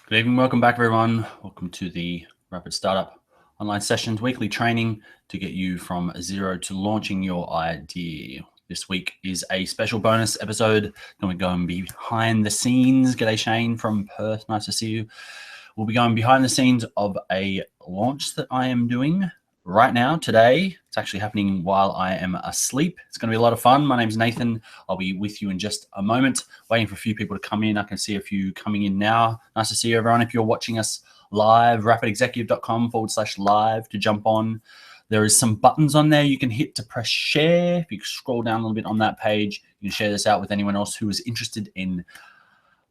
Good evening. Welcome back, everyone. Welcome to the Rapid Startup Online Sessions weekly training to get you from zero to launching your idea. This week is a special bonus episode. We're going behind the scenes. G'day, Shane from Perth. Nice to see you. We'll be going behind the scenes of a launch that I am doing right now, today. It's actually happening while I am asleep. It's going to be a lot of fun. My name's Nathan. I'll be with you in just a moment, waiting for a few people to come in. I can see a few coming in now. Nice to see you, everyone. If you're watching us live, rapidexecutive.com/live to jump on. There is some buttons on there you can hit to press share. If you scroll down a little bit on that page, you can share this out with anyone else who is interested in,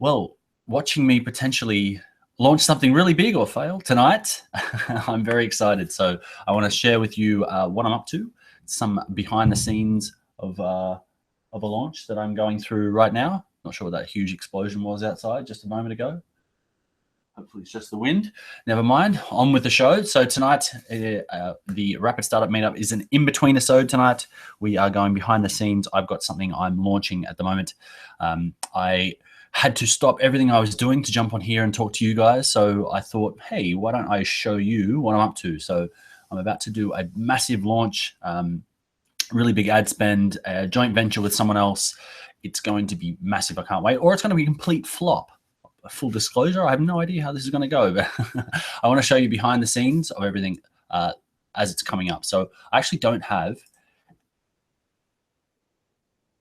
well, watching me potentially launch something really big or fail tonight. I'm very excited. So I want to share with you what I'm up to, some behind the scenes of a launch that I'm going through right now. Not sure what that huge explosion was outside just a moment ago. Hopefully it's just the wind. Never mind. On with the show. So tonight, the Rapid Startup Meetup is an in-between episode tonight. We are going behind the scenes. I've got something I'm launching at the moment. I had to stop everything I was doing to jump on here and talk to you guys. So I thought, hey, why don't I show you what I'm up to? So I'm about to do a massive launch, really big ad spend, a joint venture with someone else. It's going to be massive. I can't wait. Or it's going to be a complete flop. A full disclosure, I have no idea how this is going to go. But I want to show you behind the scenes of everything as it's coming up. So I actually don't have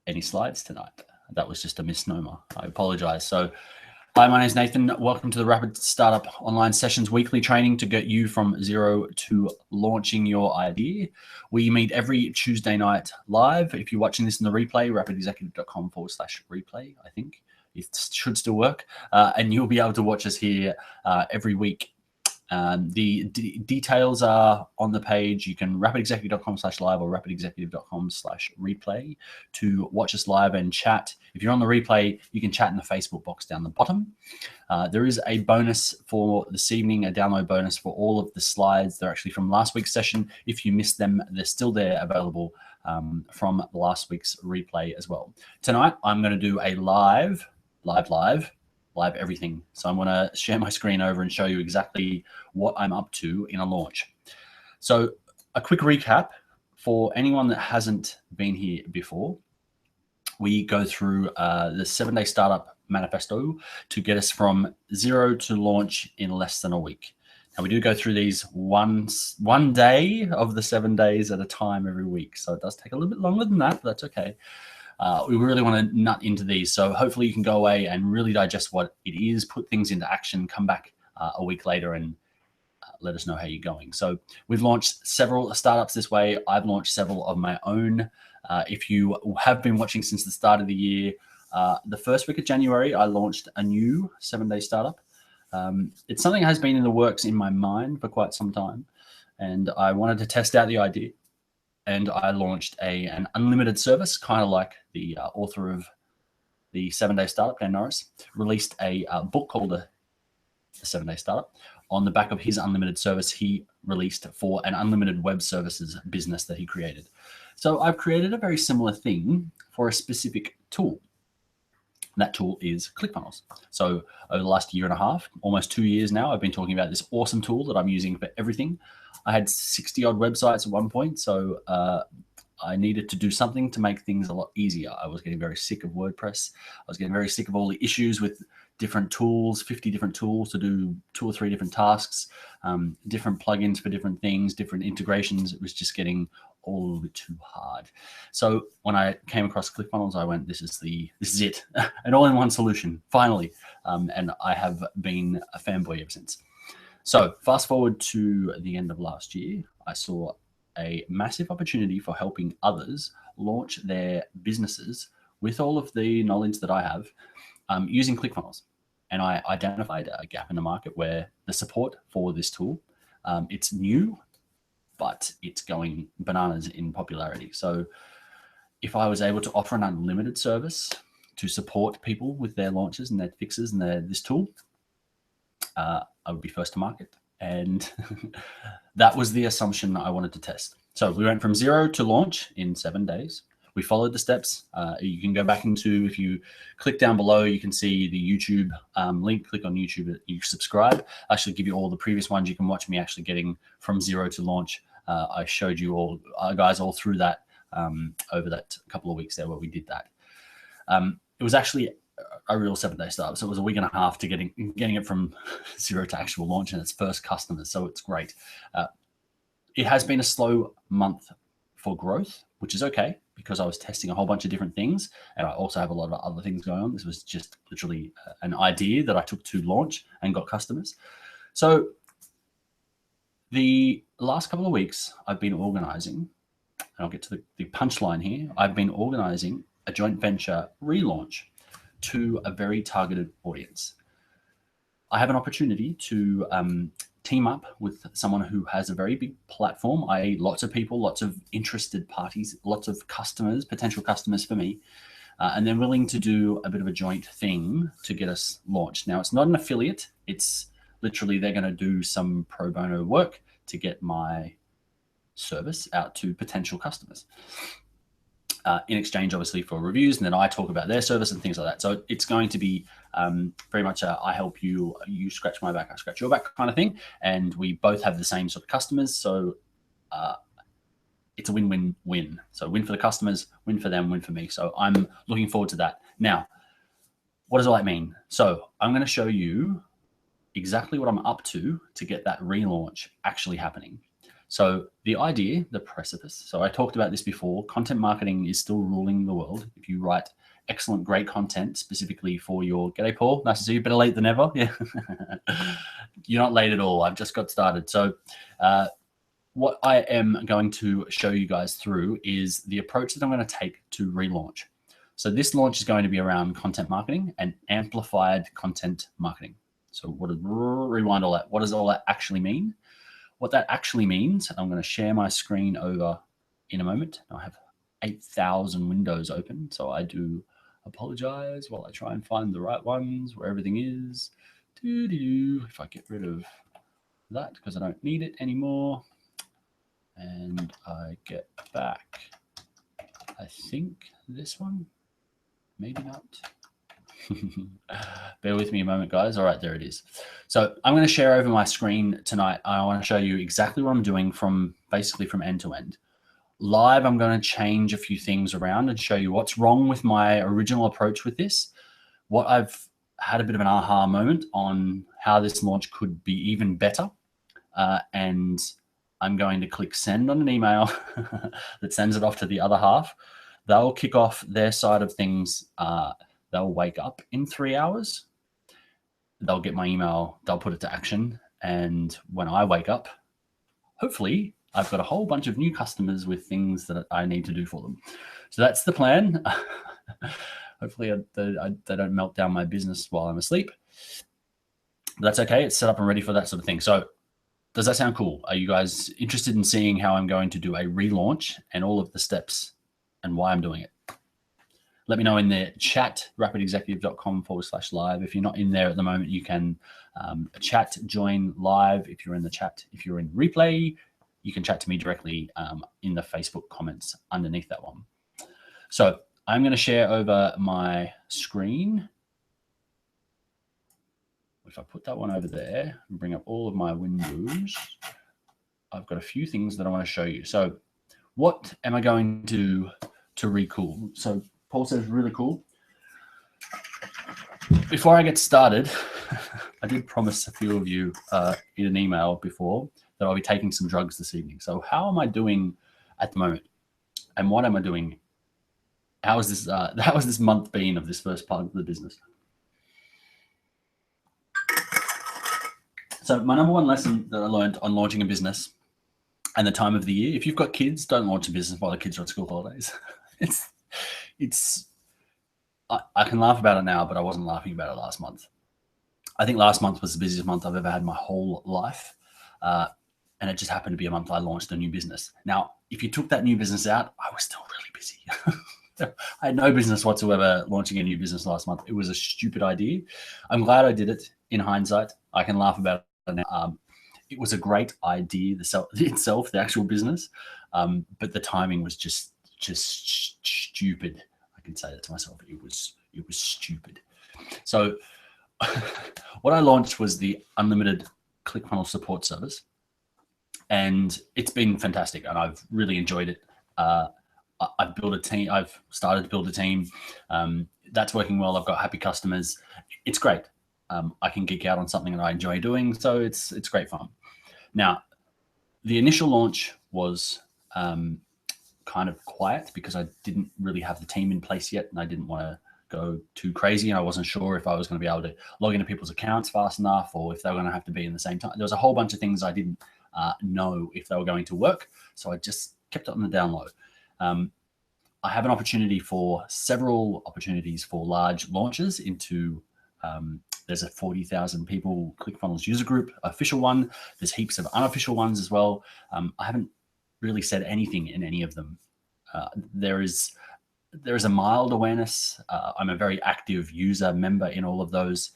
any slides tonight. That was just a misnomer. I apologize. So, hi, my name is Nathan. Welcome to the Rapid Startup Online Sessions weekly training to get you from zero to launching your idea. We meet every Tuesday night live. If you're watching this in the replay, rapidexecutive.com/replay, I think. It should still work. And you'll be able to watch us here every week. The details are on the page. You can rapidexecutive.com/live or rapidexecutive.com/replay to watch us live and chat. If you're on the replay, you can chat in the Facebook box down the bottom. There is a bonus for this evening, a download bonus for all of the slides. They're actually from last week's session. If you missed them, they're still there available from last week's replay as well. Tonight, I'm going to do a live everything. So I'm going to share my screen over and show you exactly what I'm up to in a launch. So a quick recap for anyone that hasn't been here before. We go through the 7-day startup manifesto to get us from zero to launch in less than a week. Now we do go through these one day of the 7 days at a time every week. So it does take a little bit longer than that, but that's okay. We really want to nut into these. So hopefully you can go away and really digest what it is, put things into action, come back a week later and let us know how you're going. So we've launched several startups this way. I've launched several of my own. If you have been watching since the start of the year, the first week of January, I launched a new 7-day startup. It's something that has been in the works in my mind for quite some time. And I wanted to test out the idea. And I launched an unlimited service, kind of like the author of the 7-day startup, Dan Norris, released a book called The 7-day startup. On the back of his unlimited service, he released for an unlimited web services business that he created. So I've created a very similar thing for a specific tool. That tool is ClickFunnels. So over the last year and a half, almost 2 years now, I've been talking about this awesome tool that I'm using for everything. I had 60 odd websites at one point, so I needed to do something to make things a lot easier. I was getting very sick of WordPress. I was getting very sick of all the issues with different tools, 50 different tools to do 2 or 3 different tasks, different plugins for different things, different integrations. It was just getting all a little bit too hard. So when I came across ClickFunnels, I went, this is it, an all-in-one solution, finally. And I have been a fanboy ever since. So fast forward to the end of last year, I saw a massive opportunity for helping others launch their businesses with all of the knowledge that I have using ClickFunnels. And I identified a gap in the market where the support for this tool, it's new, but it's going bananas in popularity. So if I was able to offer an unlimited service to support people with their launches and their fixes and this tool, I would be first to market. And that was the assumption I wanted to test. So we went from zero to launch in 7 days. We followed the steps. You can go back into, if you click down below, you can see the YouTube link. Click on YouTube, you subscribe. I actually give you all the previous ones. You can watch me actually getting from zero to launch. I showed you all guys all through that over that couple of weeks there where we did that. It was actually a real 7-day startup. So it was a week and a half to getting it from zero to actual launch and its first customers. So it's great. It has been a slow month for growth, which is okay because I was testing a whole bunch of different things. And I also have a lot of other things going on. This was just literally an idea that I took to launch and got customers. So the last couple of weeks I've been organizing, and I'll get to the punchline here. I've been organizing a joint venture relaunch to a very targeted audience. I have an opportunity to team up with someone who has a very big platform, i.e. lots of people, lots of interested parties, lots of customers, potential customers for me, and they're willing to do a bit of a joint thing to get us launched. Now, it's not an affiliate. It's literally they're going to do some pro bono work to get my service out to potential customers. In exchange, obviously, for reviews, and then I talk about their service and things like that. So it's going to be very much a I help you, you scratch my back, I scratch your back kind of thing. And we both have the same sort of customers. So it's a win-win-win. So win for the customers, win for them, win for me. So I'm looking forward to that. Now, what does all that mean? So I'm going to show you exactly what I'm up to get that relaunch actually happening. So the idea, the precipice, so I talked about this before, content marketing is still ruling the world. If you write excellent, great content specifically for your, g'day Paul, nice to see you, better late than never. Yeah, you're not late at all, I've just got started. So what I am going to show you guys through is the approach that I'm going to take to relaunch. So this launch is going to be around content marketing and amplified content marketing. So what does, rewind all that, what does all that actually mean? What that actually means, I'm going to share my screen over in a moment. I have 8,000 windows open, so I do apologize while I try and find the right ones where everything is. If I get rid of that because I don't need it anymore, and I get back, I think this one, maybe not. Bear with me a moment, guys. All right, there it is. So I'm going to share over my screen tonight. I want to show you exactly what I'm doing from basically from end to end. Live, I'm going to change a few things around and show you what's wrong with my original approach with this, what I've had a bit of an aha moment on how this launch could be even better. And I'm going to click send on an email that sends it off to the other half. They'll kick off their side of things. They'll wake up in 3 hours. They'll get my email. They'll put it to action. And when I wake up, hopefully I've got a whole bunch of new customers with things that I need to do for them. So that's the plan. Hopefully they don't melt down my business while I'm asleep. But that's okay. It's set up and ready for that sort of thing. So does that sound cool? Are you guys interested in seeing how I'm going to do a relaunch and all of the steps and why I'm doing it? Let me know in the chat, rapidexecutive.com/live. If you're not in there at the moment, you can chat, join live. If you're in the chat, if you're in replay, you can chat to me directly in the Facebook comments underneath that one. So I'm going to share over my screen. If I put that one over there and bring up all of my windows, I've got a few things that I want to show you. So what am I going to do to recool? So Paul says really cool. Before I get started, I did promise a few of you in an email before that I'll be taking some drugs this evening. So how am I doing at the moment? And what am I doing? How has this month been of this first part of the business? So my number one lesson that I learned on launching a business and the time of the year, if you've got kids, don't launch a business while the kids are at school holidays. I can laugh about it now, but I wasn't laughing about it last month. I think last month was the busiest month I've ever had in my whole life. And it just happened to be a month I launched a new business. Now, if you took that new business out, I was still really busy. I had no business whatsoever launching a new business last month. It was a stupid idea. I'm glad I did it in hindsight. I can laugh about it now. It was a great idea itself, the actual business, but the timing was just just stupid. I can say that to myself. It was stupid. So what I launched was the unlimited ClickFunnels support service, and it's been fantastic, and I've really enjoyed it. I've built a team. I've started to build a team. That's working well. I've got happy customers. It's great. I can geek out on something that I enjoy doing, so it's great fun. Now, the initial launch was kind of quiet because I didn't really have the team in place yet, and I didn't want to go too crazy, and I wasn't sure if I was going to be able to log into people's accounts fast enough, or if they were going to have to be in the same time. There was a whole bunch of things I didn't know if they were going to work, so I just kept it on the down low. I have an opportunity for several opportunities for large launches into there's a 40,000 people ClickFunnels user group, official one. There's heaps of unofficial ones as well. I haven't really said anything in any of them. There is a mild awareness. I'm a very active user member in all of those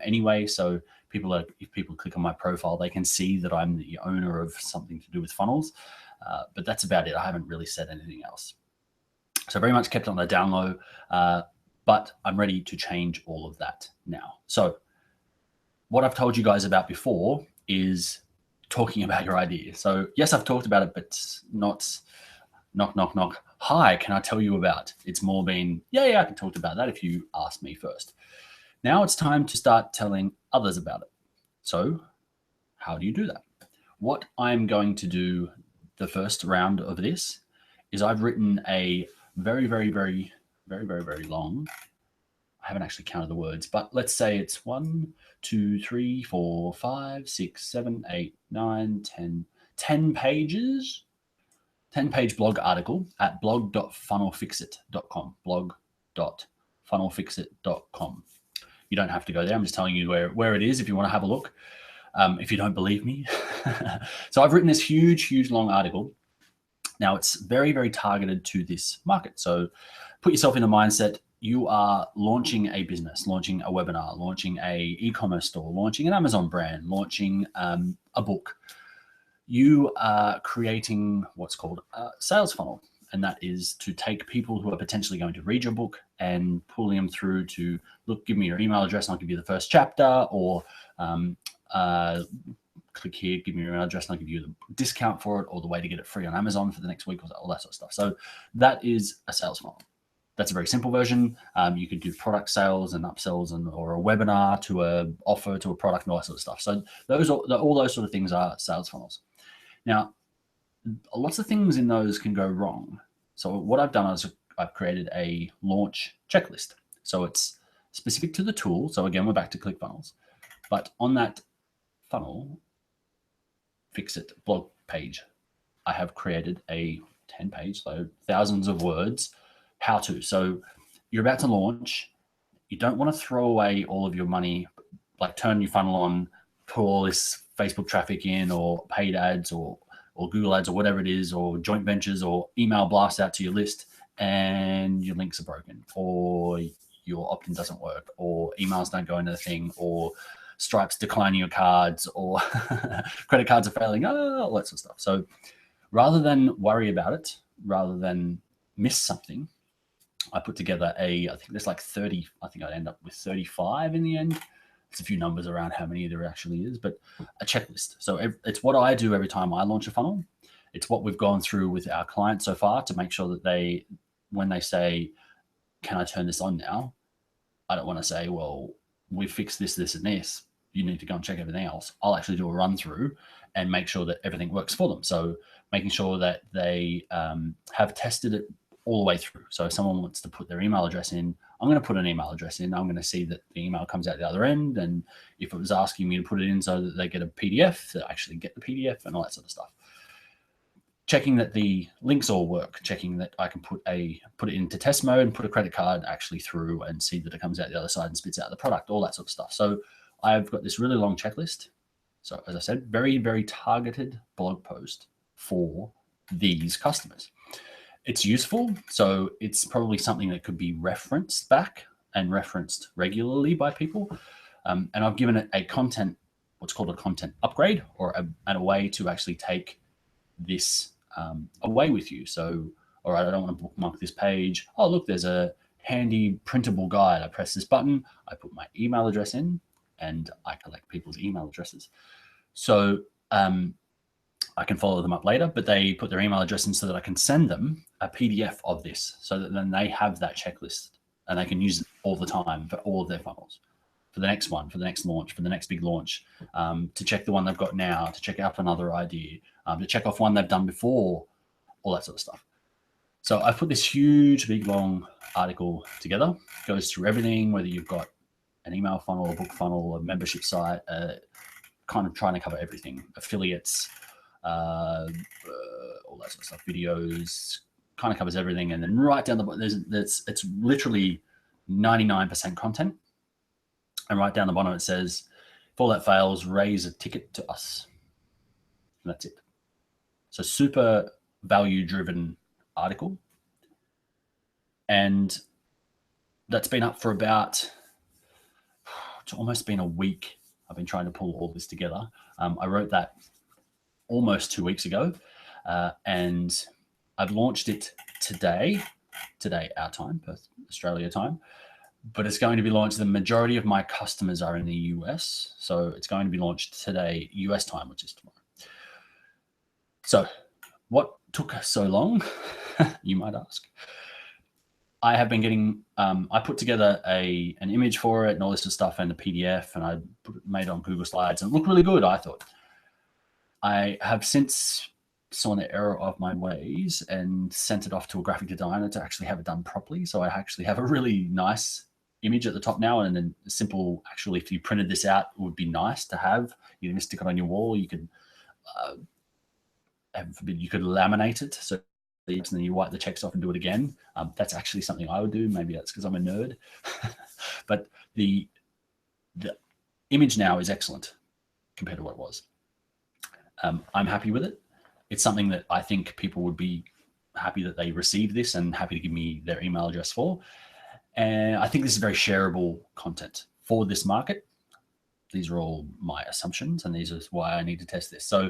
anyway. So if people click on my profile, they can see that I'm the owner of something to do with funnels. But that's about it. I haven't really said anything else. So very much kept on the down low, but I'm ready to change all of that now. So what I've told you guys about before is talking about your idea. So yes, I've talked about it, but not knock, knock, knock. Hi, can I tell you about? It's more been, yeah, I can talk about that if you ask me first. Now it's time to start telling others about it. So how do you do that? What I'm going to do the first round of this is I've written a very, very, very, very, very, very long, I haven't actually counted the words, but let's say it's 1, 2, 3, 4, 5, 6, 7, 8, 9, 10 pages, 10-page blog article at blog.funnelfixit.com, blog.funnelfixit.com. You don't have to go there. I'm just telling you where it is if you want to have a look, if you don't believe me. So I've written this huge, huge long article. Now it's very, very targeted to this market. So put yourself in the mindset, you are launching a business, launching a webinar, launching a e-commerce store, launching an Amazon brand, launching a book. You are creating what's called a sales funnel. And that is to take people who are potentially going to read your book and pulling them through to, look, give me your email address and I'll give you the first chapter, or click here, give me your email address and I'll give you the discount for it, or the way to get it free on Amazon for the next week, or all that sort of stuff. So that is a sales funnel. That's a very simple version. You could do product sales and upsells, or a webinar to a offer to a product and all that sort of stuff. So all those sort of things are sales funnels. Now, lots of things in those can go wrong. So what I've done is I've created a launch checklist. So it's specific to the tool. So again, we're back to ClickFunnels, but on that funnel Fix It blog page, I have created a 10-page, so thousands of words, how to. So you're about to launch. You don't want to throw away all of your money, like turn your funnel on, put all this Facebook traffic in, or paid ads, or Google ads, or whatever it is, or joint ventures, or email blasts out to your list, and your links are broken, or your opt-in doesn't work, or emails don't go into the thing, or Stripe's declining your cards, or credit cards are failing, all that sort of stuff. So rather than worry about it, rather than miss something, I put together I think there's like 30, I think I'd end up with 35 in the end. There's a few numbers around how many there actually is, but a checklist. So it's what I do every time I launch a funnel. It's what we've gone through with our clients so far to make sure that when they say, can I turn this on now? I don't want to say, well, we've fixed this, this, and this. You need to go and check everything else. I'll actually do a run through and make sure that everything works for them. So making sure that they have tested it all the way through. So if someone wants to put their email address in, I'm going to put an email address in. I'm going to see that the email comes out the other end. And if it was asking me to put it in so that they get a PDF, they actually get the PDF and all that sort of stuff. Checking that the links all work, checking that I can put it into test mode and put a credit card actually through and see that it comes out the other side and spits out the product, all that sort of stuff. So I've got this really long checklist. So as I said, very, very targeted blog post for these customers. It's useful. So it's probably something that could be referenced back and referenced regularly by people. And I've given it what's called a content upgrade, or a way to actually take this away with you. So All right, I don't want to bookmark this page. Oh, look, there's a handy printable guide. I press this button, I put my email address in, and I collect people's email addresses. So I can follow them up later, but they put their email address in so that I can send them a PDF of this, so that then they have that checklist and they can use it all the time for all of their funnels, for the next one, for the next launch, for the next big launch, to check the one they've got now, to check out another idea, to check off one they've done before, all that sort of stuff. So I put this huge, big, long article together. It goes through everything, whether you've got an email funnel, a book funnel, a membership site, kind of trying to cover everything, affiliates, all that sort of stuff, videos, kind of covers everything. And then right down the bottom, it's literally 99% content. And right down the bottom, it says, if all that fails, raise a ticket to us. And that's it. So super value-driven article. And that's been up for about, it's almost been a week. I've been trying to pull all this together. I wrote that almost 2 weeks ago, and I've launched it today our time, Perth, Australia time, but it's going to be launched. The majority of my customers are in the US, so it's going to be launched today, US time, which is tomorrow. So what took so long, you might ask? I have been getting, I put together an image for it and all this sort of stuff and a PDF, and I made it on Google Slides, and it looked really good, I thought. I have since saw the error of my ways and sent it off to a graphic designer to actually have it done properly. So I actually have a really nice image at the top now, and then simple, actually, if you printed this out, it would be nice to have. You can stick it on your wall. You could, heaven forbid, you could laminate it. So and then you wipe the checks off and do it again. That's actually something I would do. Maybe that's because I'm a nerd. But the image now is excellent compared to what it was. I'm happy with it. It's something that I think people would be happy that they receive this and happy to give me their email address for. And I think this is very shareable content for this market. These are all my assumptions, and these are why I need to test this. So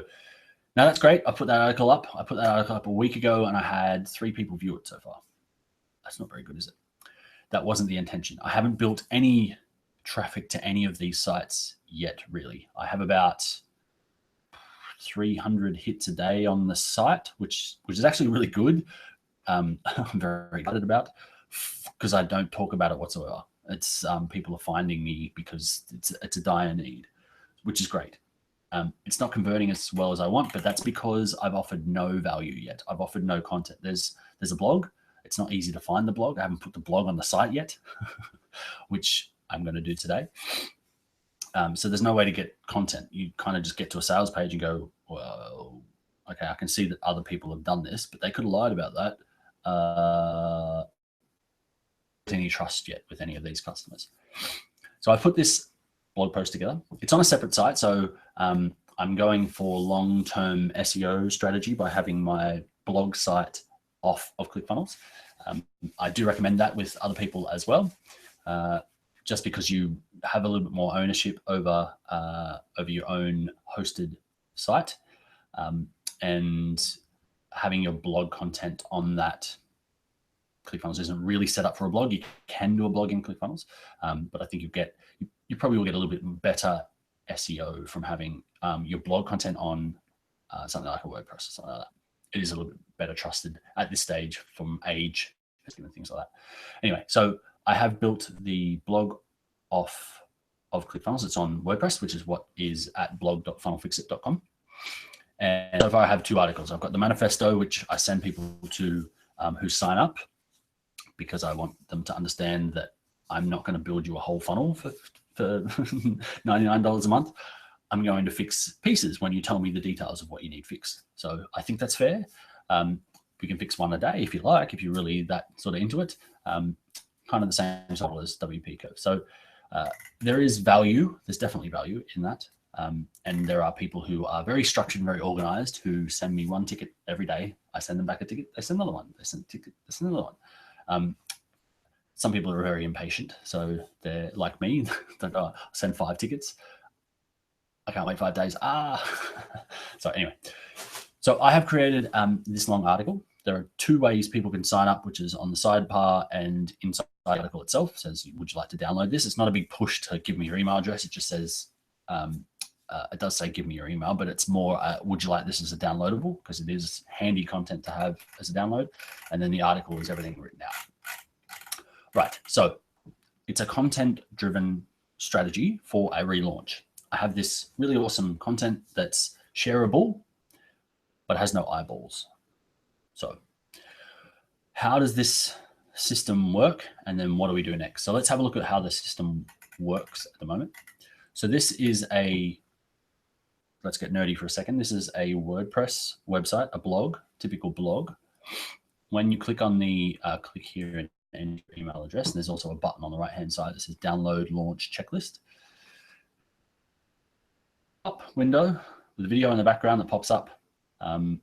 now that's great. I put that article up. I put that article up a week ago, and I had 3 people view it so far. That's not very good, is it? That wasn't the intention. I haven't built any traffic to any of these sites yet, really. I have about 300 hits a day on the site, which is actually really good. I'm very excited about, because I don't talk about it whatsoever. It's people are finding me because it's a dire need, which is great. It's not converting as well as I want, but that's because I've offered no value yet. I've offered no content. There's a blog. It's not easy to find the blog. I haven't put the blog on the site yet, which I'm going to do today. So there's no way to get content. You kind of just get to a sales page and go, well, okay, I can see that other people have done this, but they could have lied about that. Any trust yet with any of these customers. So I put this blog post together. It's on a separate site. So I'm going for long-term SEO strategy by having my blog site off of ClickFunnels. I do recommend that with other people as well. Just because you have a little bit more ownership over your own hosted site, and having your blog content on that. ClickFunnels isn't really set up for a blog. You can do a blog in ClickFunnels, but I think you probably will get a little bit better SEO from having your blog content on something like a WordPress or something like that. It is a little bit better trusted at this stage from age and things like that. Anyway, so I have built the blog off of ClickFunnels. It's on WordPress, which is what is at blog.funnelfixit.com. And so far I have 2 articles. I've got the manifesto, which I send people to who sign up, because I want them to understand that I'm not going to build you a whole funnel for $99 a month. I'm going to fix pieces when you tell me the details of what you need fixed. So I think that's fair. We can fix one a day if you like, if you're really that sort of into it. Kind of the same model as WP Curve. So there is value. There's definitely value in that. And there are people who are very structured and very organized who send me 1 ticket every day. I send them back a ticket. They send another one. They send a ticket. They send another one. Some people are very impatient. So they're like me. I'll send 5 tickets. I can't wait 5 days. So anyway, so I have created this long article. there are two ways people can sign up, which is on the sidebar and inside the article itself. It says, would you like to download this? It's not a big push to give me your email address. It just says, it does say give me your email, but it's more, would you like this as a downloadable? Because it is handy content to have as a download. And then the article is everything written out. Right, so it's a content-driven strategy for a relaunch. I have this really awesome content that's shareable, but has no eyeballs. So how does this system work? And then what do we do next? So let's have a look at how the system works at the moment. So this is let's get nerdy for a second. This is a WordPress website, a blog, typical blog. When you click on the, click here and enter your email address, and there's also a button on the right-hand side that says download launch checklist. Up window with a video in the background that pops up. And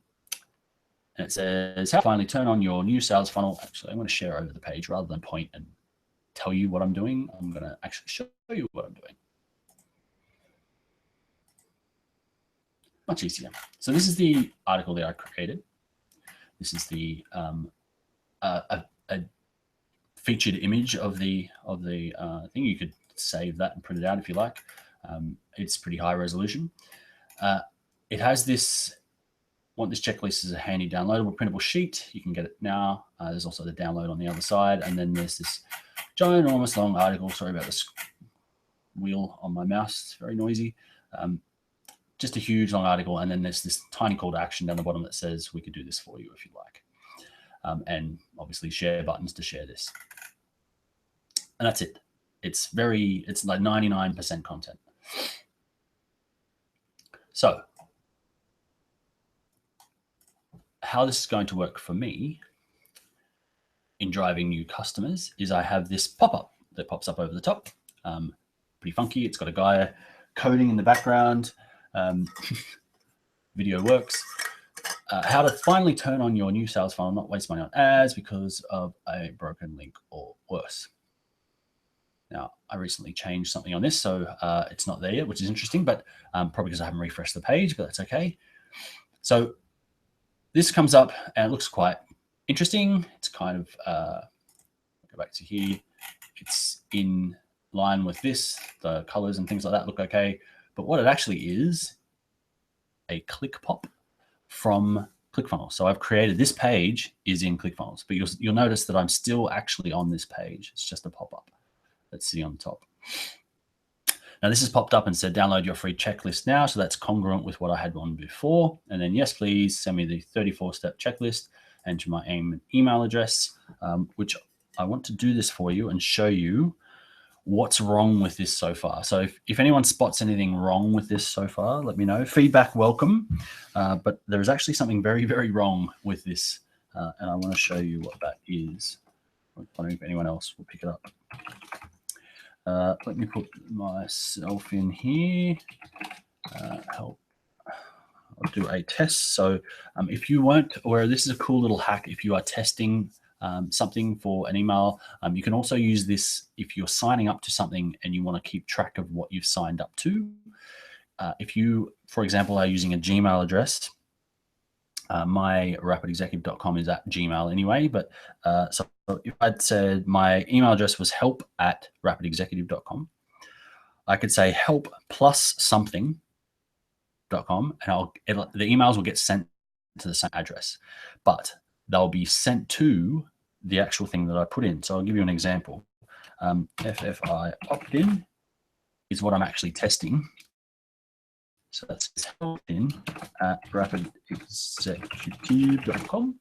it says, how to finally turn on your new sales funnel. Actually, I'm going to share over the page rather than point and tell you what I'm doing. I'm going to actually show you what I'm doing. Much easier. So this is the article that I created. This is the a featured image of the thing. You could save that and print it out if you like. It's pretty high resolution. It has this. Want this checklist as a handy downloadable printable sheet. You can get it now. There's also the download on the other side, and then there's this ginormous long article. Sorry about this wheel on my mouse. It's very noisy. Just a huge long article, and then there's this tiny call to action down the bottom that says we could do this for you if you'd like, and obviously share buttons to share this, and that's it. It's like 99% content. So how this is going to work for me in driving new customers is I have this pop-up that pops up over the top. Pretty funky. It's got a guy coding in the background. Video works. How to finally turn on your new sales funnel, not waste money on ads because of a broken link or worse. Now, I recently changed something on this, so it's not there yet, which is interesting, but probably because I haven't refreshed the page, but that's okay. So this comes up and it looks quite interesting. It's kind of, go back to here. It's in line with this. The colors and things like that look okay. But what it actually is a click pop from ClickFunnels. So I've created this page is in ClickFunnels, but you'll notice that I'm still actually on this page. It's just a pop-up that's sitting on the top. Now this has popped up and said, download your free checklist now. So that's congruent with what I had on before. And then yes, please send me the 34-step checklist, enter my email address, which I want to do this for you and show you what's wrong with this so far. So if anyone spots anything wrong with this so far, let me know. Feedback welcome. But there is actually something very, very wrong with this. And I want to show you what that is. I'm wondering if anyone else will pick it up. Let me put myself in here. Help. I'll do a test. So if you weren't aware, this is a cool little hack. If you are testing something for an email, you can also use this if you're signing up to something and you want to keep track of what you've signed up to. If you, for example, are using a Gmail address, my rapidexecutive.com is at Gmail anyway, but so if I'd said my email address was help@rapidexecutive.com, I could say help plus something.com, and the emails will get sent to the same address, but they'll be sent to the actual thing that I put in. So I'll give you an example. FFI opt-in is what I'm actually testing. So that's help-in at rapidexecutive.com.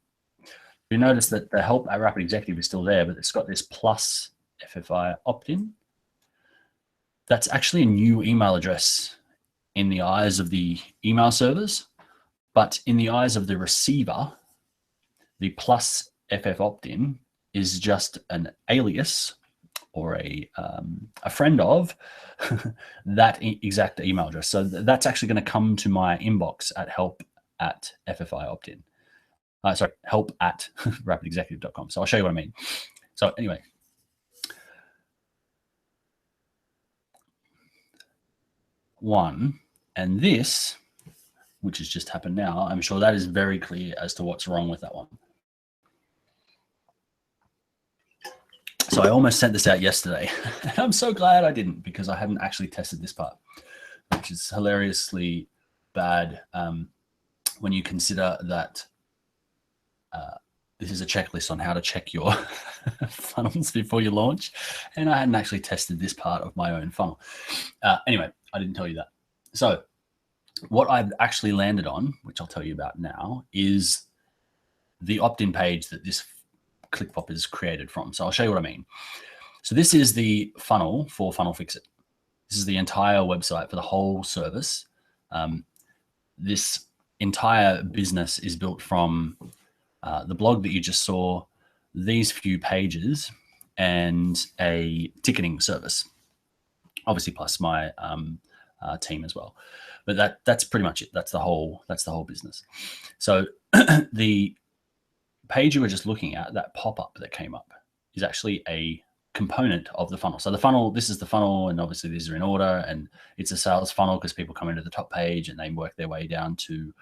You notice that the help at Rapid Executive is still there, but it's got this plus FFI opt-in. That's actually a new email address in the eyes of the email servers, but in the eyes of the receiver, the plus FF opt-in is just an alias or a friend of that exact email address. So that's actually going to come to my inbox at help@FFI opt-in. Sorry, help@rapidexecutive.com. So I'll show you what I mean. So anyway, one, and this, which has just happened now, I'm sure that is very clear as to what's wrong with that one. So I almost sent this out yesterday. I'm so glad I didn't, because I hadn't actually tested this part, which is hilariously bad when you consider that this is a checklist on how to check your funnels before you launch. And I hadn't actually tested this part of my own funnel. Anyway, I didn't tell you that. So what I've actually landed on, which I'll tell you about now, is the opt-in page that this ClickPop is created from. So I'll show you what I mean. So this is the funnel for Funnel Fix It. This is the entire website for the whole service. This entire business is built from the blog that you just saw, these few pages, and a ticketing service, obviously plus my team as well. But that's pretty much it. That's the whole business. So the page you were just looking at, that pop-up that came up, is actually a component of the funnel. So the funnel, this is the funnel, and obviously these are in order, and it's a sales funnel because people come into the top page and they work their way down to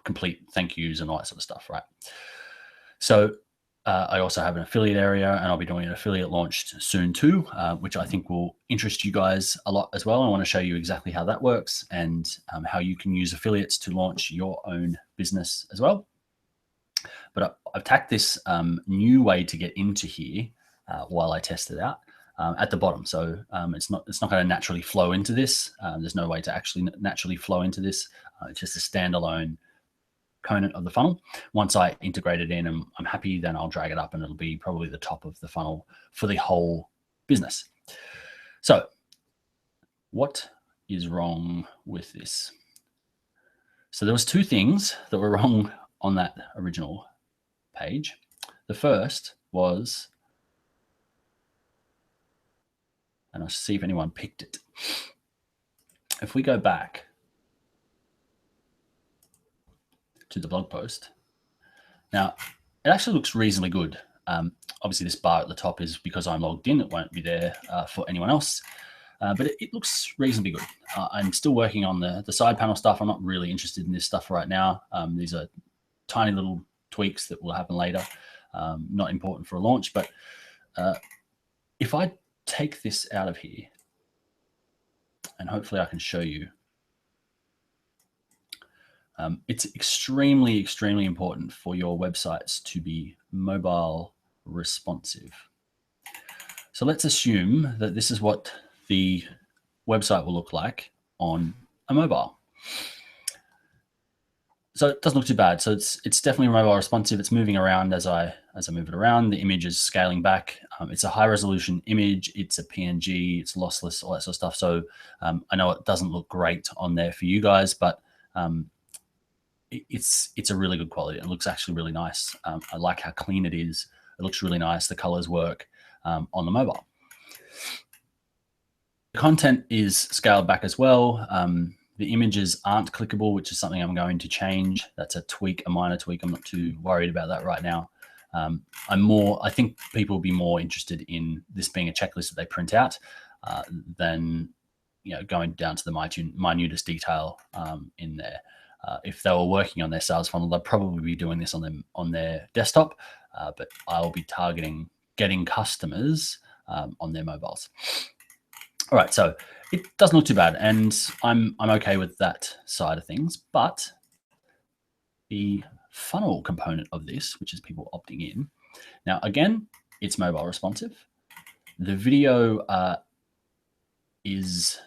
complete thank yous and all that sort of stuff, right? So I also have an affiliate area, and I'll be doing an affiliate launch soon too, which I think will interest you guys a lot as well. I want to show you exactly how that works and how you can use affiliates to launch your own business as well. But I've tacked this new way to get into here while I test it out at the bottom. So it's not going to naturally flow into this. There's no way to actually naturally flow into this. It's just a standalone component of the funnel. Once I integrate it in and I'm happy, then I'll drag it up and it'll be probably the top of the funnel for the whole business. So what is wrong with this? So there was two things that were wrong on that original page. The first was, and I'll see if anyone picked it. If we go back to the blog post, now it actually looks reasonably good. Obviously this bar at the top is because I'm logged in. It won't be there for anyone else, but it looks reasonably good. I'm still working on the side panel stuff. I'm not really interested in this stuff right now. These are tiny little tweaks that will happen later. Not important for a launch, but if I take this out of here, and hopefully I can show you, it's extremely, extremely important for your websites to be mobile responsive. So let's assume that this is what the website will look like on a mobile. So it doesn't look too bad. So it's definitely mobile responsive. It's moving around as I move it around. The image is scaling back. It's a high resolution image. It's a PNG. It's lossless, all that sort of stuff. So I know it doesn't look great on there for you guys, but it's a really good quality. It looks actually really nice. I like how clean it is. It looks really nice. The colors work on the mobile. The content is scaled back as well. The images aren't clickable, which is something I'm going to change. That's a tweak, a minor tweak. I'm not too worried about that right now. I think people will be more interested in this being a checklist that they print out than going down to the minutest detail in there. If they were working on their sales funnel, they'd probably be doing this on their desktop, but I'll be targeting getting customers on their mobiles. All right, so it doesn't look too bad, and I'm okay with that side of things. But the funnel component of this, which is people opting in, now again, it's mobile responsive. The video is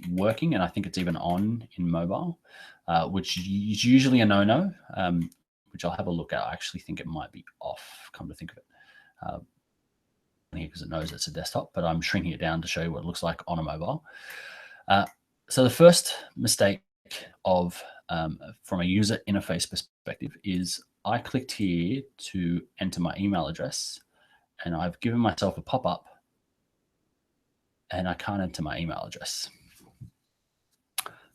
working, and I think it's even on in mobile, which is usually a no-no, which I'll have a look at. I actually think it might be off, come to think of it. Here because it knows it's a desktop, but I'm shrinking it down to show you what it looks like on a mobile. So the first mistake from a user interface perspective is I clicked here to enter my email address, and I've given myself a pop-up, and I can't enter my email address.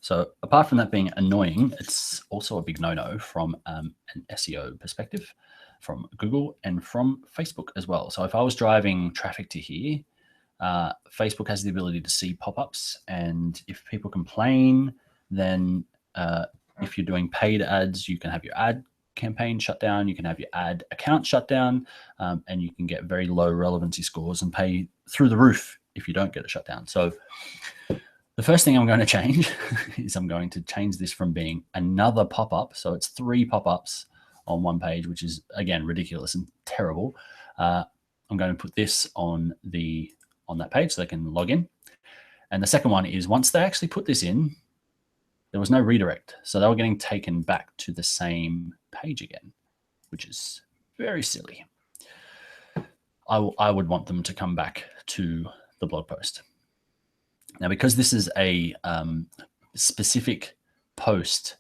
So apart from that being annoying, it's also a big no-no from an SEO perspective, from Google and from Facebook as well. So if I was driving traffic to here, Facebook has the ability to see pop-ups, and if people complain, then if you're doing paid ads, you can have your ad campaign shut down. You can have your ad account shut down, and you can get very low relevancy scores and pay through the roof if you don't get it shut down. So the first thing I'm going to change is I'm going to change this from being another pop-up. So it's 3 pop-ups on one page, which is, again, ridiculous and terrible. I'm going to put this on that page so they can log in. And the second one is once they actually put this in, there was no redirect. So they were getting taken back to the same page again, which is very silly. I would want them to come back to the blog post. Now, because this is a specific post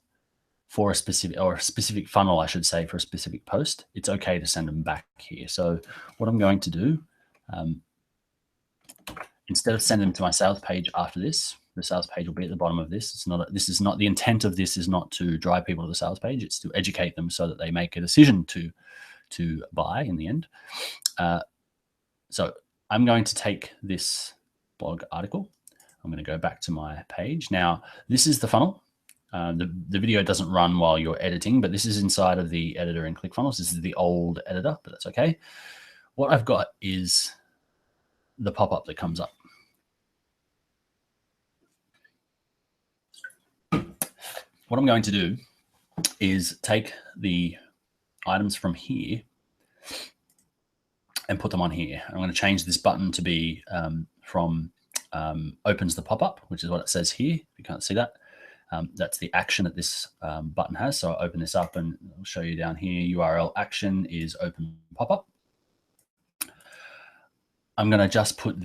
for a specific funnel, I should say, for a specific post, it's okay to send them back here. So what I'm going to do, instead of sending them to my sales page after this, the sales page will be at the bottom of this. This is not the intent of this is not to drive people to the sales page. It's to educate them so that they make a decision to buy in the end. So I'm going to take this blog article. I'm going to go back to my page. Now, this is the funnel. The video doesn't run while you're editing, but this is inside of the editor in ClickFunnels. This is the old editor, but that's okay. What I've got is the pop-up that comes up. What I'm going to do is take the items from here and put them on here. I'm going to change this button to be from opens the pop-up, which is what it says here. You can't see that. That's the action that this button has. So I'll open this up and I'll show you down here. URL action is open pop-up. I'm going to just put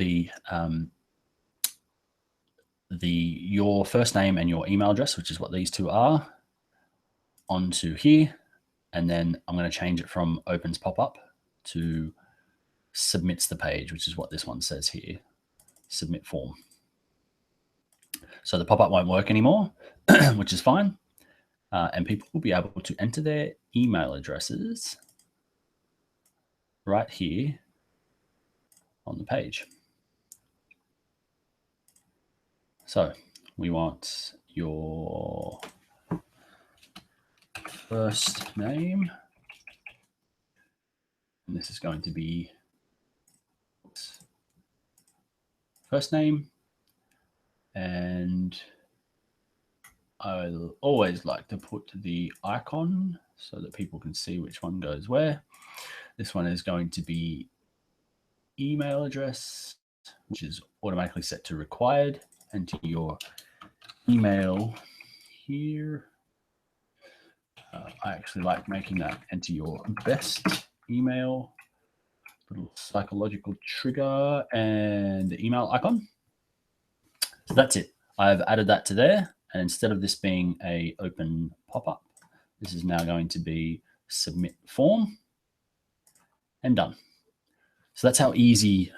your first name and your email address, which is what these two are, onto here. And then I'm going to change it from opens pop-up to submits the page, which is what this one says here, submit form. So the pop-up won't work anymore, which is fine. And people will be able to enter their email addresses right here on the page. So we want your first name. And this is going to be first name. And I'll always like to put the icon so that people can see which one goes where. This one is going to be email address, which is automatically set to required. Enter your email here. I actually like making that enter your best email, little psychological trigger, and the email icon. So that's it. I've added that to there. And instead of this being a open pop-up, this is now going to be submit form and done. So that's how easy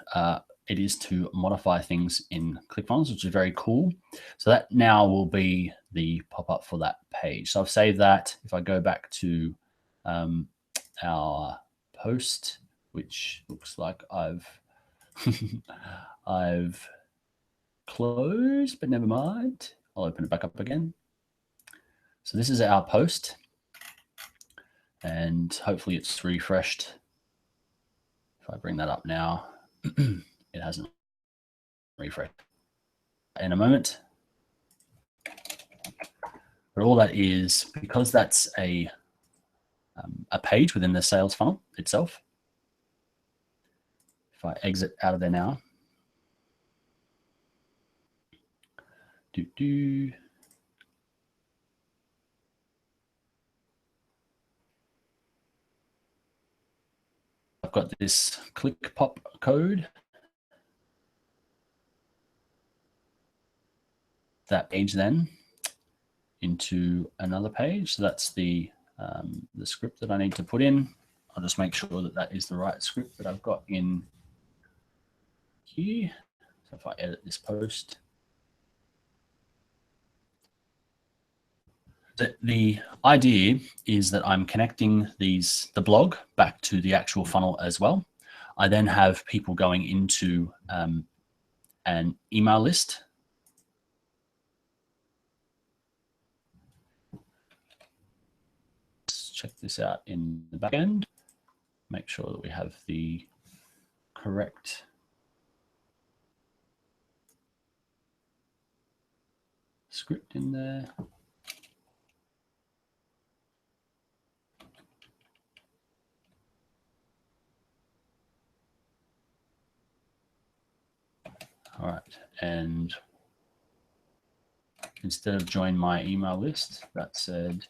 it is to modify things in ClickFunnels, which is very cool. So that now will be the pop-up for that page. So I've saved that. If I go back to our post, which looks like I've I've closed, but never mind. I'll open it back up again. So this is our post, and hopefully it's refreshed. If I bring that up now, it hasn't refreshed. In a moment. But all that is, because that's a page within the sales funnel itself, if I exit out of there now, I've got this click pop code. That page then into another page. So that's the script that I need to put in. I'll just make sure that that is the right script that I've got in here. So if I edit this post, the idea is that I'm connecting the blog back to the actual funnel as well. I then have people going into an email list. Let's check this out in the back end. Make sure that we have the correct script in there. All right, and instead of join my email list, that said,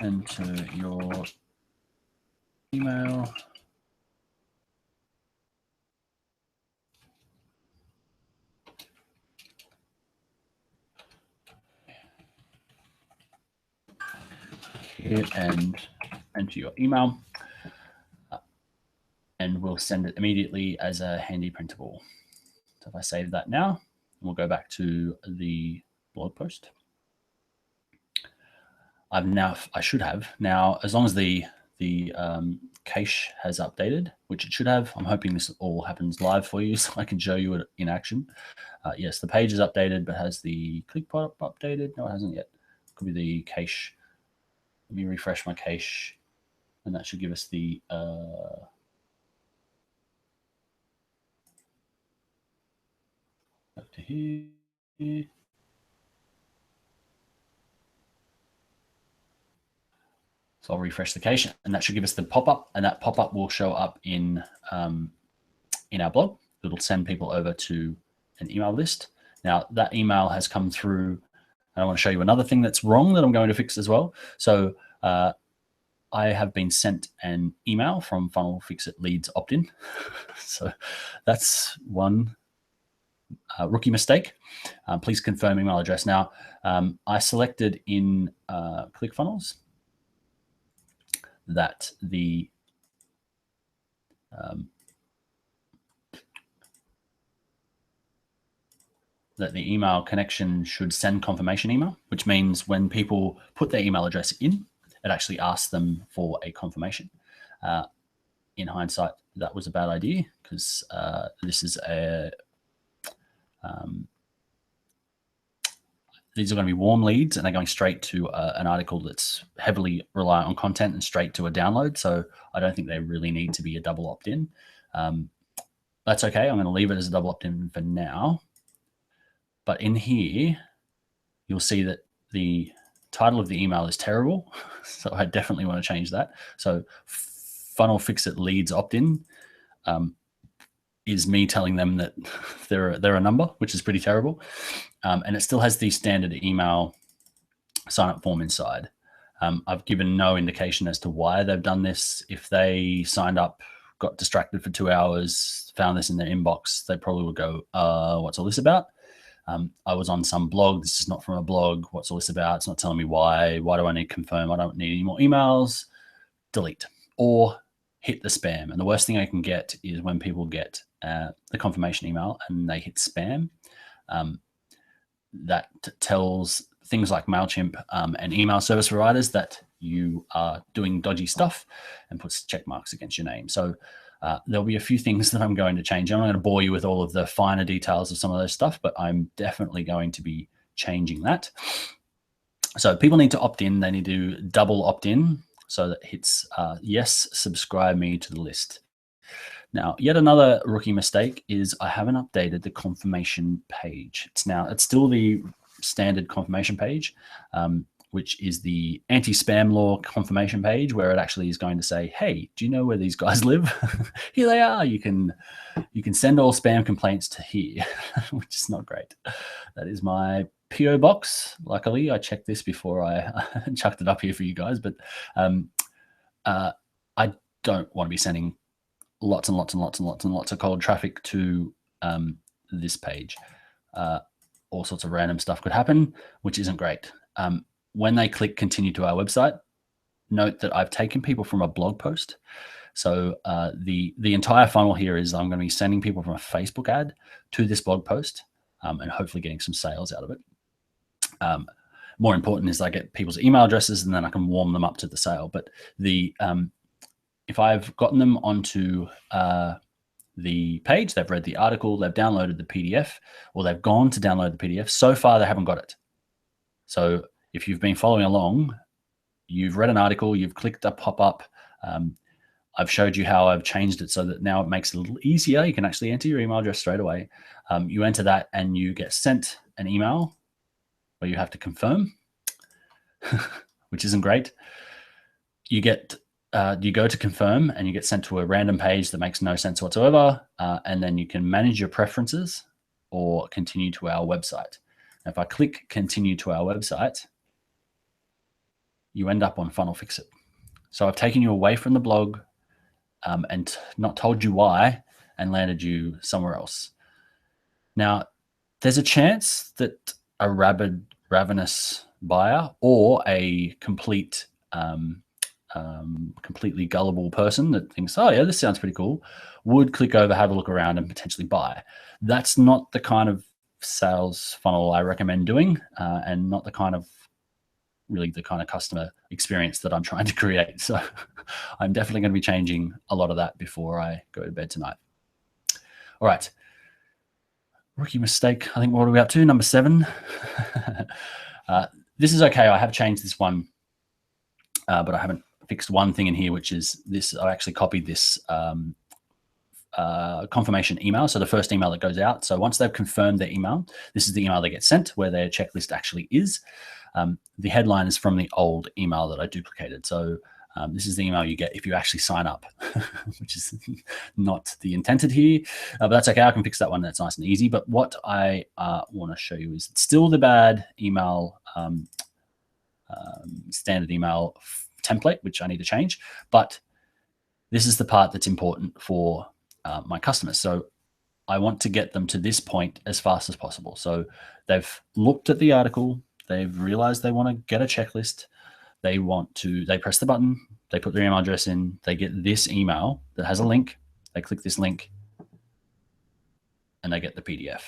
enter your email. Here and enter your email. And we'll send it immediately as a handy printable. So if I save that now, we'll go back to the blog post. I should have now, as long as the cache has updated, which it should have. I'm hoping this all happens live for you so I can show you it in action. Yes, the page is updated, but has the click pop updated? No, it hasn't yet. Could be the cache. Let me refresh my cache, and that should give us the back to here. So I'll refresh the cache, and that should give us the pop-up, and that pop-up will show up in our blog. It'll send people over to an email list. Now that email has come through, and I want to show you another thing that's wrong that I'm going to fix as well. So I have been sent an email from Funnel Fix It Leads opt-in. So that's one rookie mistake. Please confirm email address. Now, I selected in ClickFunnels that the email connection should send confirmation email, which means when people put their email address in, it actually asks them for a confirmation. In hindsight, that was a bad idea because this is these are going to be warm leads, and they're going straight to an article that's heavily reliant on content and straight to a download. So I don't think they really need to be a double opt-in. That's okay. I'm going to leave it as a double opt-in for now. But in here, you'll see that the title of the email is terrible. So I definitely want to change that. So Funnel Fix It Leads opt-in is me telling them that they're a number, which is pretty terrible. And it still has the standard email sign-up form inside. I've given no indication as to why they've done this. If they signed up, got distracted for 2 hours, found this in their inbox, they probably would go, what's all this about? I was on some blog. This is not from a blog. What's all this about? It's not telling me why. Why do I need to confirm? I don't need any more emails. Delete or hit the spam. And the worst thing I can get is when people get the confirmation email and they hit spam. That tells things like MailChimp and email service providers that you are doing dodgy stuff and puts check marks against your name. So there'll be a few things that I'm going to change. I'm not going to bore you with all of the finer details of some of those stuff, but I'm definitely going to be changing that. So people need to opt in. They need to double opt in so that hits yes, subscribe me to the list. Now, yet another rookie mistake is I haven't updated the confirmation page. It's still the standard confirmation page, which is the anti-spam law confirmation page, where it actually is going to say, hey, do you know where these guys live? Here they are. You can send all spam complaints to here, which is not great. That is my PO box. Luckily, I checked this before I chucked it up here for you guys, but I don't want to be sending lots and lots and lots and lots and lots of cold traffic to this page. All sorts of random stuff could happen, which isn't great. When they click continue to our website, note that I've taken people from a blog post. So the entire funnel here is I'm going to be sending people from a Facebook ad to this blog post and hopefully getting some sales out of it. More important is I get people's email addresses and then I can warm them up to the sale. But if I've gotten them onto the page, they've read the article, they've downloaded the PDF, or they've gone to download the PDF. So far, they haven't got it. So if you've been following along, you've read an article, you've clicked a pop-up. I've showed you how I've changed it so that now it makes it a little easier. You can actually enter your email address straight away. You enter that and you get sent an email where you have to confirm, which isn't great. You go to confirm and you get sent to a random page that makes no sense whatsoever. And then you can manage your preferences or continue to our website. Now, if I click continue to our website, you end up on Funnel Fix It. So I've taken you away from the blog and not told you why and landed you somewhere else. Now, there's a chance that a ravenous buyer or a completely gullible person that thinks, oh yeah, this sounds pretty cool, would click over, have a look around and potentially buy. That's not the kind of sales funnel I recommend doing and not the kind of customer experience that I'm trying to create. So I'm definitely going to be changing a lot of that before I go to bed tonight. All right. Rookie mistake. I think what are we up to? Number 7. This is okay. I have changed this one, but I haven't fixed one thing in here, which is this. I actually copied this confirmation email. So the first email that goes out. So once they've confirmed their email, this is the email they get sent where their checklist actually is. The headline is from the old email that I duplicated. So this is the email you get if you actually sign up, which is not the intended here, but that's okay. I can fix that one. That's nice and easy. But what I want to show you is still the bad email, standard email template, which I need to change. But this is the part that's important for my customers. So I want to get them to this point as fast as possible. So they've looked at the article, they've realized they want to get a checklist. They press the button, they put their email address in, they get this email that has a link, they click this link, and they get the PDF.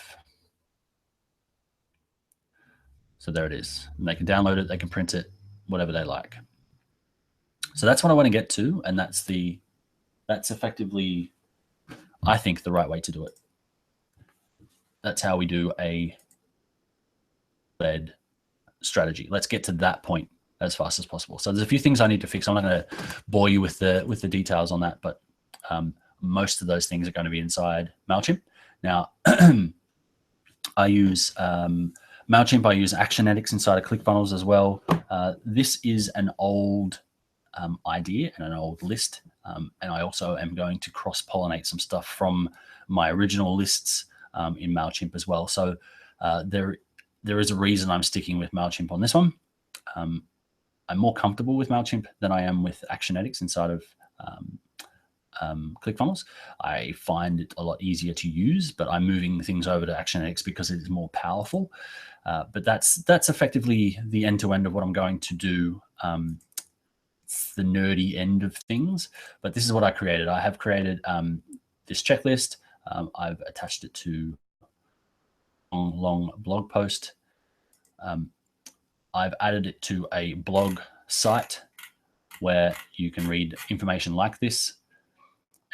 So there it is. And they can download it, they can print it, whatever they like. So that's what I want to get to, and that's effectively, I think, the right way to do it. That's how we do a led strategy. Let's get to that point as fast as possible. So there's a few things I need to fix. I'm not going to bore you with the details on that, but most of those things are going to be inside MailChimp. Now, I use MailChimp. I use Actionetics inside of ClickFunnels as well. This is an old idea and an old list, and I also am going to cross-pollinate some stuff from my original lists in MailChimp as well. So there is a reason I'm sticking with MailChimp on this one. I'm more comfortable with MailChimp than I am with Actionetics inside of ClickFunnels. I find it a lot easier to use, but I'm moving things over to Actionetics because it is more powerful. But that's effectively the end-to-end of what I'm going to do. It's the nerdy end of things, but this is what I created. I have created this checklist. I've attached it to a long blog post. I've added it to a blog site where you can read information like this,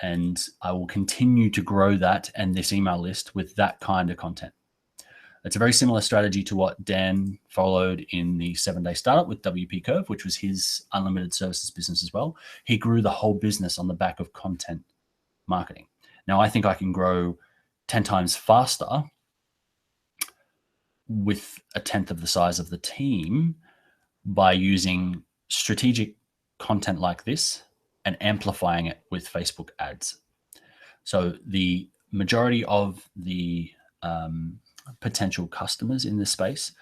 and I will continue to grow that and this email list with that kind of content. It's a very similar strategy to what Dan followed in the 7-Day Startup with WP Curve, which was his unlimited services business as well. He grew the whole business on the back of content marketing. Now, I think I can grow 10 times faster with 1/10 of the size of the team by using strategic content like this and amplifying it with Facebook ads. So the majority of the potential customers in this space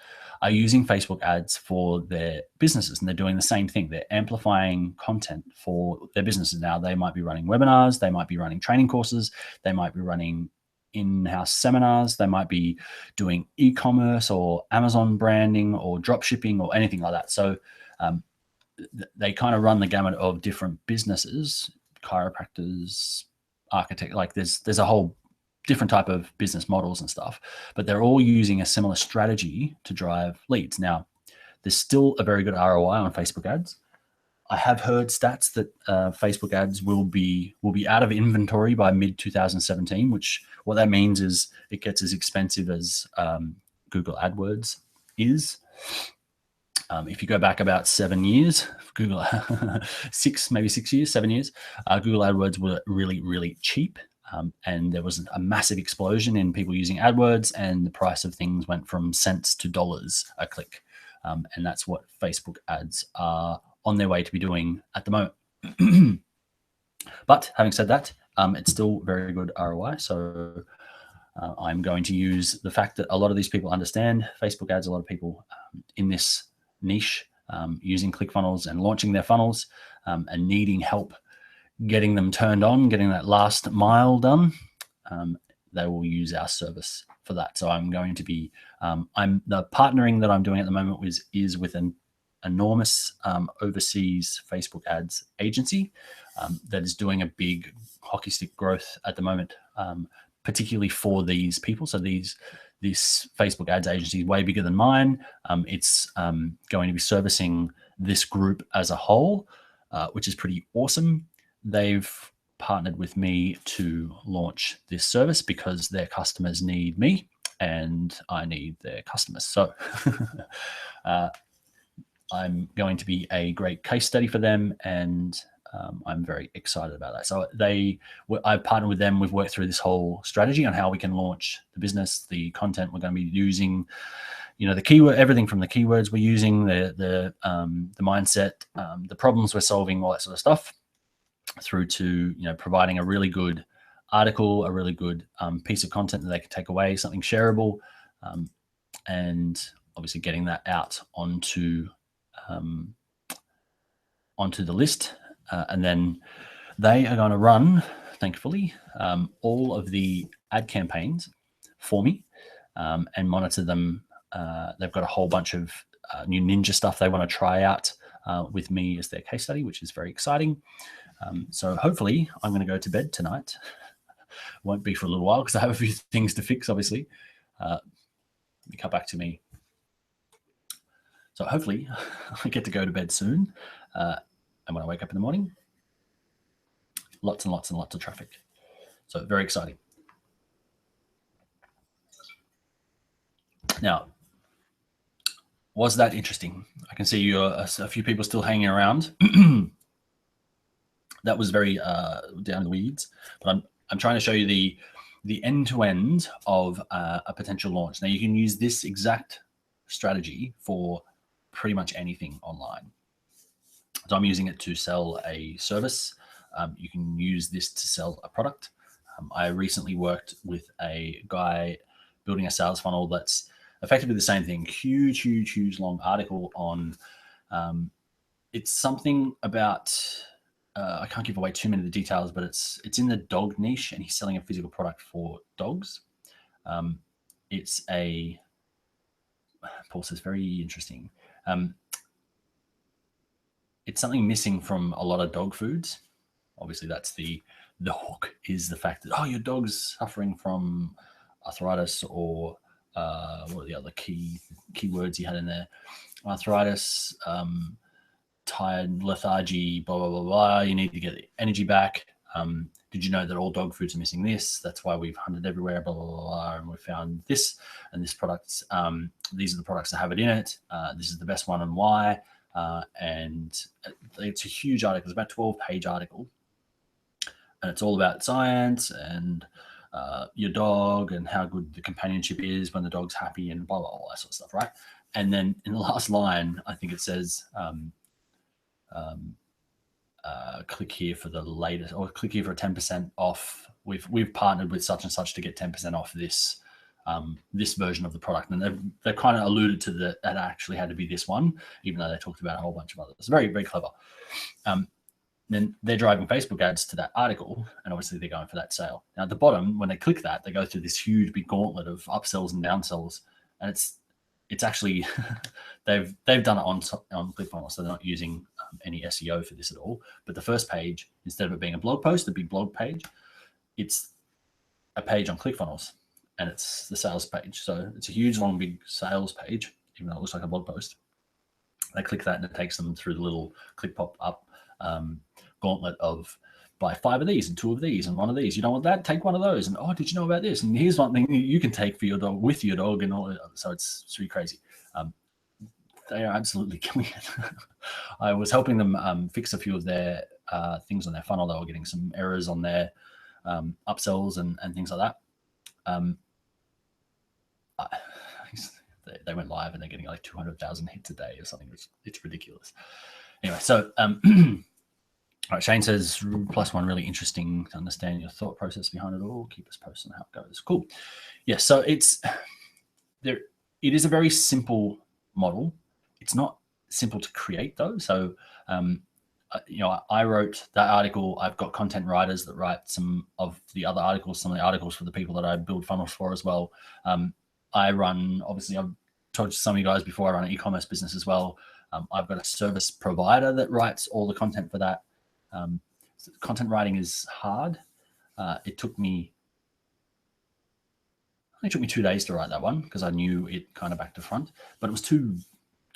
are using Facebook ads for their businesses, and they're doing the same thing. They're amplifying content for their businesses. Now, they might be running webinars, they might be running training courses, they might be running in-house seminars, they might be doing e-commerce or Amazon branding or drop shipping or anything like that. So they kind of run the gamut of different businesses, chiropractors, architect, like there's a whole different type of business models and stuff, but they're all using a similar strategy to drive leads. Now, there's still a very good ROI on Facebook ads. I have heard stats that Facebook ads will be out of inventory by mid-2017, which what that means is it gets as expensive as Google AdWords is. If you go back about 7 years, Google, maybe 6 years, 7 years, Google AdWords were really, really cheap. And there was a massive explosion in people using AdWords, and the price of things went from cents to dollars a click. And that's what Facebook ads are on their way to be doing at the moment. But having said that, it's still very good ROI. So I'm going to use the fact that a lot of these people understand Facebook ads, a lot of people in this niche using ClickFunnels and launching their funnels and needing help getting them turned on, getting that last mile done. They will use our service for that. So I'm going to be, the partnering that I'm doing at the moment is with an enormous overseas Facebook ads agency that is doing a big hockey stick growth at the moment, particularly for these people. So this Facebook ads agency is way bigger than mine. It's going to be servicing this group as a whole, which is pretty awesome. They've partnered with me to launch this service because their customers need me and I need their customers. So I'm going to be a great case study for them, and I'm very excited about that. So I've partnered with them. We've worked through this whole strategy on how we can launch the business, the content we're going to be using, the keyword, everything from the keywords we're using, the mindset, the problems we're solving, all that sort of stuff, through to providing a really good article, a really good piece of content that they can take away, something shareable, and obviously getting that out onto the list. And then they are going to run, thankfully, all of the ad campaigns for me and monitor them. They've got a whole bunch of new ninja stuff they want to try out with me as their case study, which is very exciting. So hopefully I'm going to go to bed tonight. Won't be for a little while because I have a few things to fix, obviously. Come back to me. So hopefully I get to go to bed soon. And when I wake up in the morning, lots and lots and lots of traffic. So very exciting. Now, was that interesting? I can see you're a few people still hanging around. That was very down the weeds, but I'm trying to show you the end-to-end of a potential launch. Now you can use this exact strategy for pretty much anything online. So I'm using it to sell a service. You can use this to sell a product. I recently worked with a guy building a sales funnel that's effectively the same thing. Huge long article on it's something about I can't give away too many of the details, but it's in the dog niche, and he's selling a physical product for dogs. It's Paul says, very interesting. It's something missing from a lot of dog foods. Obviously, that's the hook, is the fact that, your dog's suffering from arthritis, or what are the other key words you had in there? Arthritis, tired, lethargy, blah, blah, blah, blah. You need to get the energy back. Did you know that all dog foods are missing this? That's why we've hunted everywhere, blah, blah, blah, blah, and we found this and this product. These are the products that have it in it. This is the best one and why. And it's a huge article. It's about a 12-page article. And it's all about science and your dog and how good the companionship is when the dog's happy and blah, blah, blah, that sort of stuff, right? And then in the last line, I think it says, click here for the latest, or click here for 10% off. We've partnered with such and such to get 10% off this this version of the product. And they've kind of alluded to that actually had to be this one, even though they talked about a whole bunch of others. It's very, very clever. Then they're driving Facebook ads to that article, and obviously they're going for that sale. Now at the bottom, when they click that, they go through this huge big gauntlet of upsells and downsells, and it's actually they've done it on ClickFunnels, so they're not using any SEO for this at all. But the first page, instead of it being a blog post, a big blog page, it's a page on ClickFunnels, and it's the sales page. So it's a huge, long, big sales page, even though it looks like a blog post. They click that, and it takes them through the little click pop up gauntlet of buy 5 of these and 2 of these and 1 of these. You don't want that? Take 1 of those. And did you know about this? And here's one thing you can take for your dog, with your dog, and all. So it's really crazy. They are absolutely killing it. I was helping them fix a few of their things on their funnel. They were getting some errors on their upsells and things like that. They went live and they're getting like 200,000 hits a day or something. It's ridiculous. Anyway, so all right, Shane says +1 really interesting to understand your thought process behind it all. Keep us posted on how it goes. Cool. Yeah, so it is a very simple model. It's not simple to create though. So I wrote that article. I've got content writers that write some of the other articles, some of the articles for the people that I build funnels for as well. I run, obviously, I've told some of you guys before, I run an e-commerce business as well. I've got a service provider that writes all the content for that. Content writing is hard. It took me 2 days to write that one because I knew it kind of back to front, but it was two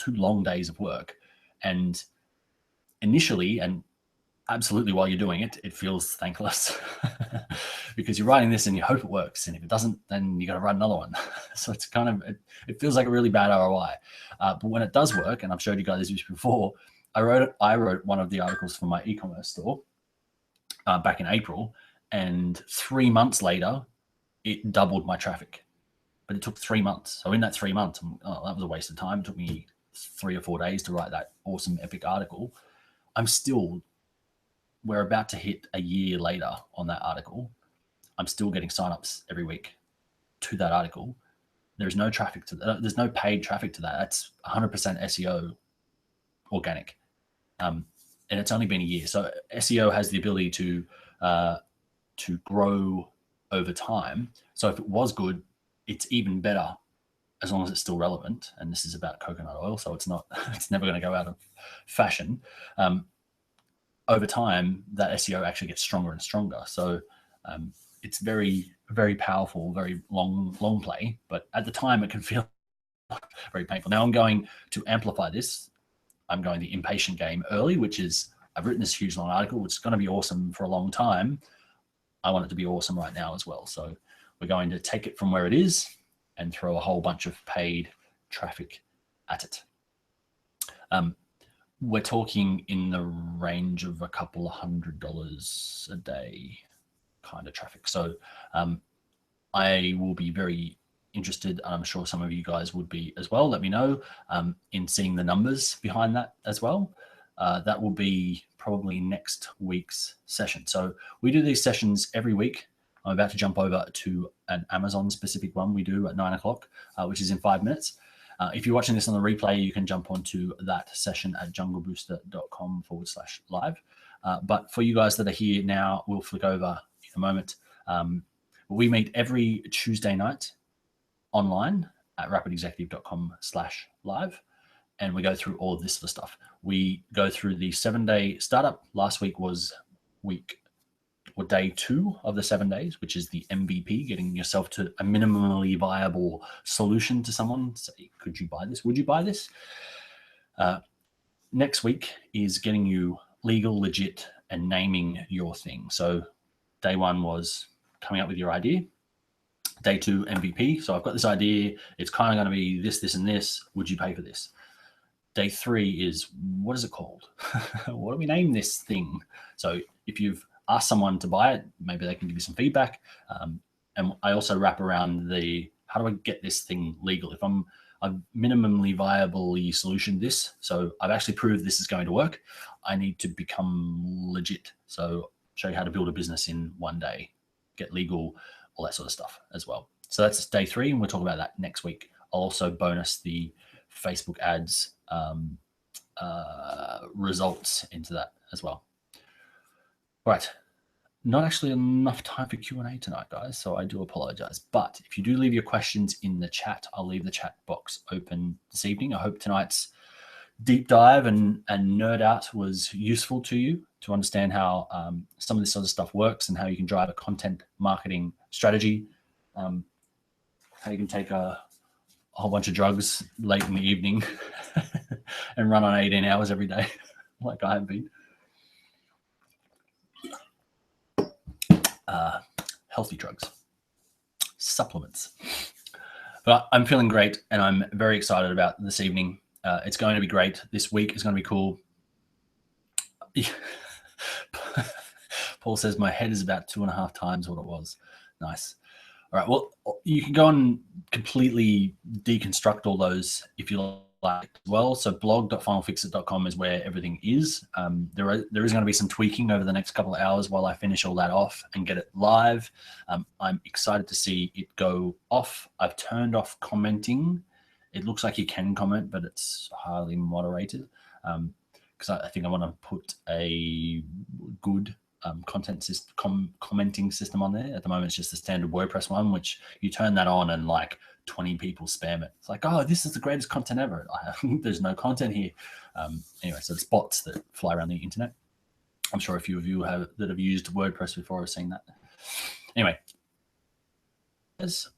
long days of work. And initially, and absolutely while you're doing it, it feels thankless because you're writing this and you hope it works. And if it doesn't, then you got to write another one. So it's kind of, it feels like a really bad ROI. But when it does work, and I've showed you guys this before, I wrote one of the articles for my e-commerce store back in April, and 3 months later, it doubled my traffic. But it took 3 months. So in that 3 months, that was a waste of time. It took me 3 or 4 days to write that awesome epic article. We're about to hit a year later on that article. I'm still getting signups every week to that article. There's no traffic to that. There's no paid traffic to that. That's 100% SEO organic. And it's only been a year. So SEO has the ability to grow over time. So if it was good, it's even better as long as it's still relevant. And this is about coconut oil, so it's never going to go out of fashion. Over time, that SEO actually gets stronger and stronger. So it's very, very powerful, very long play. But at the time, it can feel very painful. Now I'm going to amplify this. I'm going the impatient game early, which is I've written this huge long article, which is going to be awesome for a long time. I want it to be awesome right now as well. So we're going to take it from where it is and throw a whole bunch of paid traffic at it. We're talking in the range of a couple of $100 a day kind of traffic. So I will be very interested, and I'm sure some of you guys would be as well. Let me know in seeing the numbers behind that as well. That will be probably next week's session. So we do these sessions every week. I'm about to jump over to an Amazon specific one we do at 9 o'clock, which is in 5 minutes. If you're watching this on the replay, you can jump onto that session at junglebooster.com/live. But for you guys that are here now, we'll flick over in a moment. We meet every Tuesday night online at rapidexecutive.com/live. And we go through all of this sort of stuff. We go through the 7-day startup. Last week was day 2 of the 7 days, which is the MVP, getting yourself to a minimally viable solution to someone. Say, could you buy this? Would you buy this? Next week is getting you legal, legit, and naming your thing. So day 1 was coming up with your idea. Day 2, MVP. So I've got this idea. It's kind of going to be this, this, and this. Would you pay for this? Day 3 is, what is it called? What do we name this thing? So if you've asked someone to buy it, maybe they can give you some feedback. And I also wrap around how do I get this thing legal? If I've minimally viably solutioned this, so I've actually proved this is going to work, I need to become legit. So show you how to build a business in 1 day, get legal, all that sort of stuff as well. So that's day 3, and we'll talk about that next week. I'll also bonus the Facebook ads results into that as well. Right, not actually enough time for Q&A tonight, guys, so I do apologize. But if you do leave your questions in the chat, I'll leave the chat box open this evening. I hope tonight's deep dive and nerd out was useful to you to understand how some of this sort of stuff works and how you can drive a content marketing strategy, how you can take a whole bunch of drugs late in the evening and run on 18 hours every day like I have been. Healthy drugs, supplements. But I'm feeling great, and I'm very excited about this evening. It's going to be great. This week is going to be cool. Paul says my head is about 2.5 times what it was. Nice. All right. Well, you can go and completely deconstruct all those if you like as well. So blog.finalfixit.com is where everything is. There is going to be some tweaking over the next couple of hours while I finish all that off and get it live. I'm excited to see it go off. I've turned off commenting. It looks like you can comment, but it's highly moderated. Because I think I want to put a good commenting system on there. At the moment, it's just the standard WordPress one, which you turn that on and like 20 people spam it. It's like, oh, this is the greatest content ever. There's no content here. Anyway, so it's bots that fly around the internet. I'm sure a few of you that have used WordPress before have seen that. Anyway,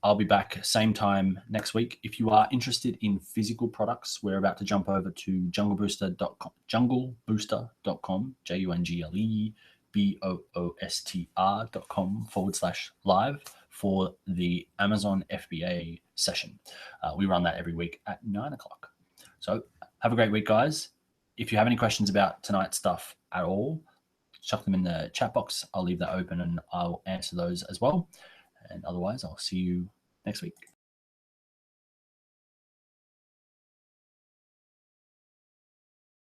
I'll be back same time next week. If you are interested in physical products, we're about to jump over to junglebooster.com, junglebooster.com, junglebooster.com/live for the Amazon FBA session. We run that every week at 9 o'clock. So have a great week, guys. If you have any questions about tonight's stuff at all, chuck them in the chat box. I'll leave that open and I'll answer those as well. And otherwise, I'll see you next week.